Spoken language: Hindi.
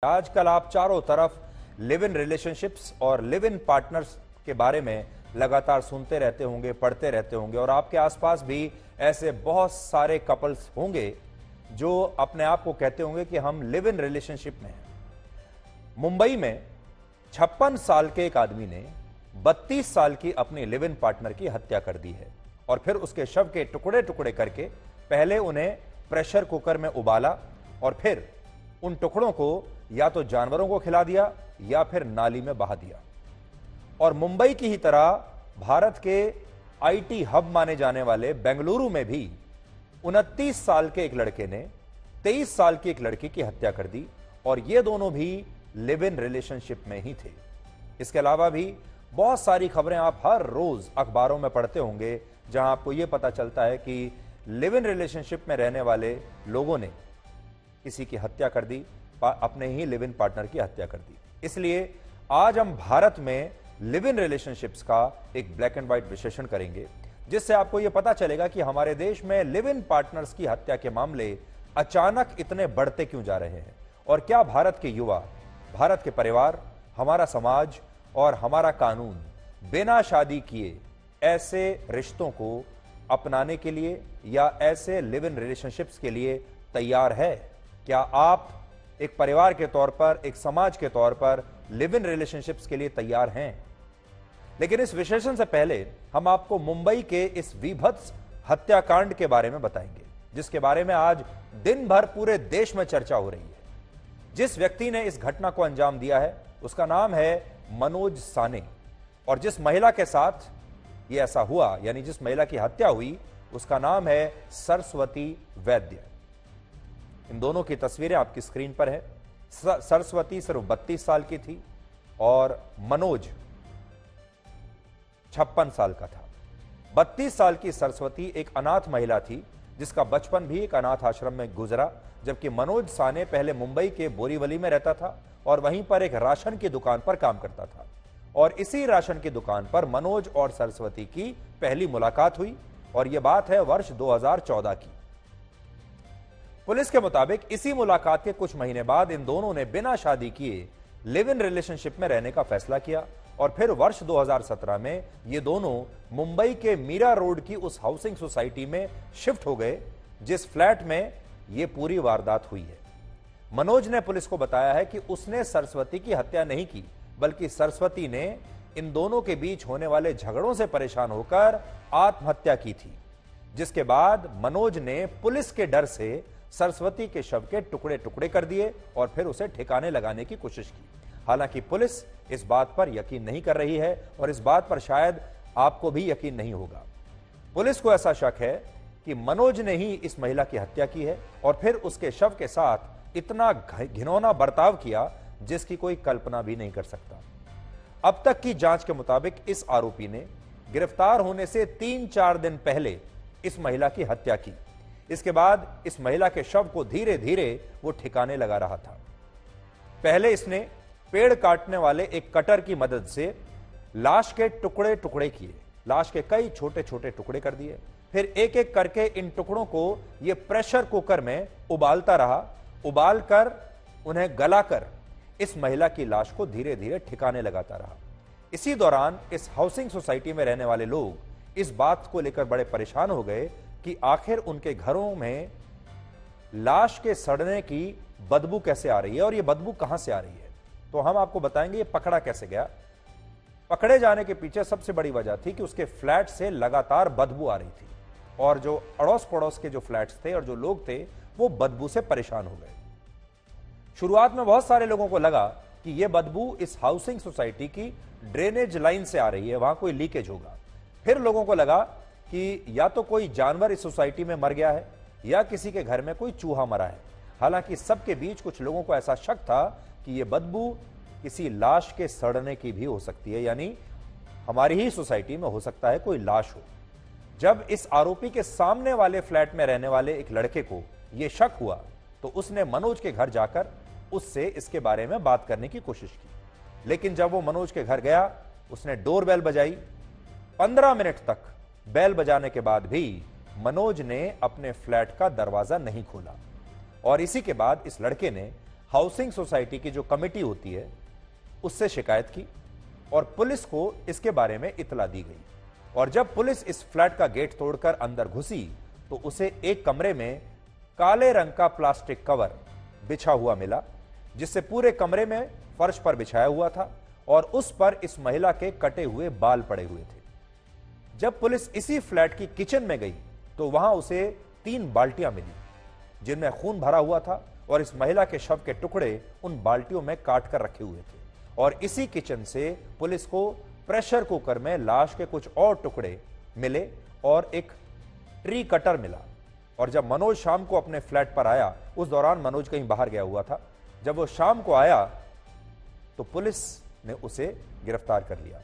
आजकल आप चारों तरफ लिव इन रिलेशनशिप्स और लिव इन पार्टनर्स के बारे में लगातार सुनते रहते होंगे, पढ़ते रहते होंगे और आपके आसपास भी ऐसे बहुत सारे कपल्स होंगे जो अपने आप को कहते होंगे कि हम लिव इन रिलेशनशिप में हैं। मुंबई में 56 साल के एक आदमी ने 32 साल की अपनी लिव इन पार्टनर की हत्या कर दी है और फिर उसके शव के टुकड़े टुकड़े करके पहले उन्हें प्रेशर कुकर में उबाला और फिर उन टुकड़ों को या तो जानवरों को खिला दिया या फिर नाली में बहा दिया। और मुंबई की ही तरह भारत के आईटी हब माने जाने वाले बेंगलुरु में भी 29 साल के एक लड़के ने 23 साल की एक लड़की की हत्या कर दी और ये दोनों भी लिव इन रिलेशनशिप में ही थे। इसके अलावा भी बहुत सारी खबरें आप हर रोज अखबारों में पढ़ते होंगे जहां आपको यह पता चलता है कि लिव इन रिलेशनशिप में रहने वाले लोगों ने किसी की हत्या कर दी, अपने ही लिव इन पार्टनर की हत्या कर दी। इसलिए आज हम भारत में लिव इन रिलेशनशिप्स का एक ब्लैक एंड व्हाइट विश्लेषण करेंगे जिससे आपको यह पता चलेगा कि हमारे देश में लिव इन पार्टनर्स की हत्या के मामले अचानक इतने बढ़ते क्यों जा रहे हैं और क्या भारत के युवा, भारत के परिवार, हमारा समाज और हमारा कानून बिना शादी किए ऐसे रिश्तों को अपनाने के लिए या ऐसे लिव इन रिलेशनशिप्स के लिए तैयार है। क्या आप एक परिवार के तौर पर, एक समाज के तौर पर लिव इन रिलेशनशिप्स के लिए तैयार हैं? लेकिन इस विश्लेषण से पहले हम आपको मुंबई के इस विभत्स हत्याकांड के बारे में बताएंगे जिसके बारे में आज दिन भर पूरे देश में चर्चा हो रही है। जिस व्यक्ति ने इस घटना को अंजाम दिया है उसका नाम है मनोज साने और जिस महिला के साथ यह ऐसा हुआ यानी जिस महिला की हत्या हुई उसका नाम है सरस्वती वैद्य। इन दोनों की तस्वीरें आपकी स्क्रीन पर है। सरस्वती सिर्फ 32 साल की थी और मनोज 56 साल का था। 32 साल की सरस्वती एक अनाथ महिला थी जिसका बचपन भी एक अनाथ आश्रम में गुजरा, जबकि मनोज साने पहले मुंबई के बोरीवली में रहता था और वहीं पर एक राशन की दुकान पर काम करता था और इसी राशन की दुकान पर मनोज और सरस्वती की पहली मुलाकात हुई और यह बात है वर्ष 2014 की। पुलिस के मुताबिक इसी मुलाकात के कुछ महीने बाद इन दोनों ने बिना शादी किए लिव इन रिलेशनशिप में रहने का फैसला किया और फिर वर्ष 2017 में ये दोनों मुंबई के मीरा रोड की उस हाउसिंग सोसाइटी में शिफ्ट हो गए जिस फ्लैट में ये पूरी वारदात हुई है। मनोज ने पुलिस को बताया है कि उसने सरस्वती की हत्या नहीं की बल्कि सरस्वती ने इन दोनों के बीच होने वाले झगड़ों से परेशान होकर आत्महत्या की थी, जिसके बाद मनोज ने पुलिस के डर से सरस्वती के शव के टुकड़े टुकड़े कर दिए और फिर उसे ठिकाने लगाने की कोशिश की। हालांकि पुलिस इस बात पर यकीन नहीं कर रही है और इस बात पर शायद आपको भी यकीन नहीं होगा। पुलिस को ऐसा शक है कि मनोज ने ही इस महिला की हत्या की है और फिर उसके शव के साथ इतना घिनौना बर्ताव किया जिसकी कोई कल्पना भी नहीं कर सकता। अब तक की जांच के मुताबिक इस आरोपी ने गिरफ्तार होने से 3-4 दिन पहले इस महिला की हत्या की। इसके बाद इस महिला के शव को धीरे धीरे वो ठिकाने लगा रहा था। पहले इसने पेड़ काटने वाले एक कटर की मदद से लाश के टुकड़े टुकड़े किए, लाश के कई छोटे छोटे टुकड़े कर दिए। फिर एक एक करके इन टुकड़ों को ये प्रेशर कुकर में उबालता रहा, उबालकर उन्हें गलाकर इस महिला की लाश को धीरे धीरे ठिकाने लगाता रहा। इसी दौरान इस हाउसिंग सोसाइटी में रहने वाले लोग इस बात को लेकर बड़े परेशान हो गए कि आखिर उनके घरों में लाश के सड़ने की बदबू कैसे आ रही है और यह बदबू कहां से आ रही है। तो हम आपको बताएंगे ये पकड़ा कैसे गया। पकड़े जाने के पीछे सबसे बड़ी वजह थी कि उसके फ्लैट से लगातार बदबू आ रही थी और जो अड़ोस पड़ोस के जो फ्लैट्स थे और जो लोग थे वो बदबू से परेशान हो गए। शुरुआत में बहुत सारे लोगों को लगा कि यह बदबू इस हाउसिंग सोसाइटी की ड्रेनेज लाइन से आ रही है, वहां कोई लीकेज होगा। फिर लोगों को लगा कि या तो कोई जानवर इस सोसाइटी में मर गया है या किसी के घर में कोई चूहा मरा है। हालांकि सबके बीच कुछ लोगों को ऐसा शक था कि यह बदबू किसी लाश के सड़ने की भी हो सकती है, यानी हमारी ही सोसाइटी में हो सकता है कोई लाश हो। जब इस आरोपी के सामने वाले फ्लैट में रहने वाले एक लड़के को यह शक हुआ तो उसने मनोज के घर जाकर उससे इसके बारे में बात करने की कोशिश की। लेकिन जब वो मनोज के घर गया उसने डोरबेल बजाई। 15 मिनट तक बेल बजाने के बाद भी मनोज ने अपने फ्लैट का दरवाजा नहीं खोला और इसी के बाद इस लड़के ने हाउसिंग सोसाइटी की जो कमेटी होती है उससे शिकायत की और पुलिस को इसके बारे में इतला दी गई। और जब पुलिस इस फ्लैट का गेट तोड़कर अंदर घुसी तो उसे एक कमरे में काले रंग का प्लास्टिक कवर बिछा हुआ मिला, जिससे पूरे कमरे में फर्श पर बिछाया हुआ था और उस पर इस महिला के कटे हुए बाल पड़े हुए थे। जब पुलिस इसी फ्लैट की किचन में गई तो वहां उसे 3 बाल्टियां मिली जिनमें खून भरा हुआ था और इस महिला के शव के टुकड़े उन बाल्टियों में काट कर रखे हुए थे। और इसी किचन से पुलिस को प्रेशर कुकर में लाश के कुछ और टुकड़े मिले और एक ट्री कटर मिला। और जब मनोज शाम को अपने फ्लैट पर आया, उस दौरान मनोज कहीं बाहर गया हुआ था, जब वो शाम को आया तो पुलिस ने उसे गिरफ्तार कर लिया।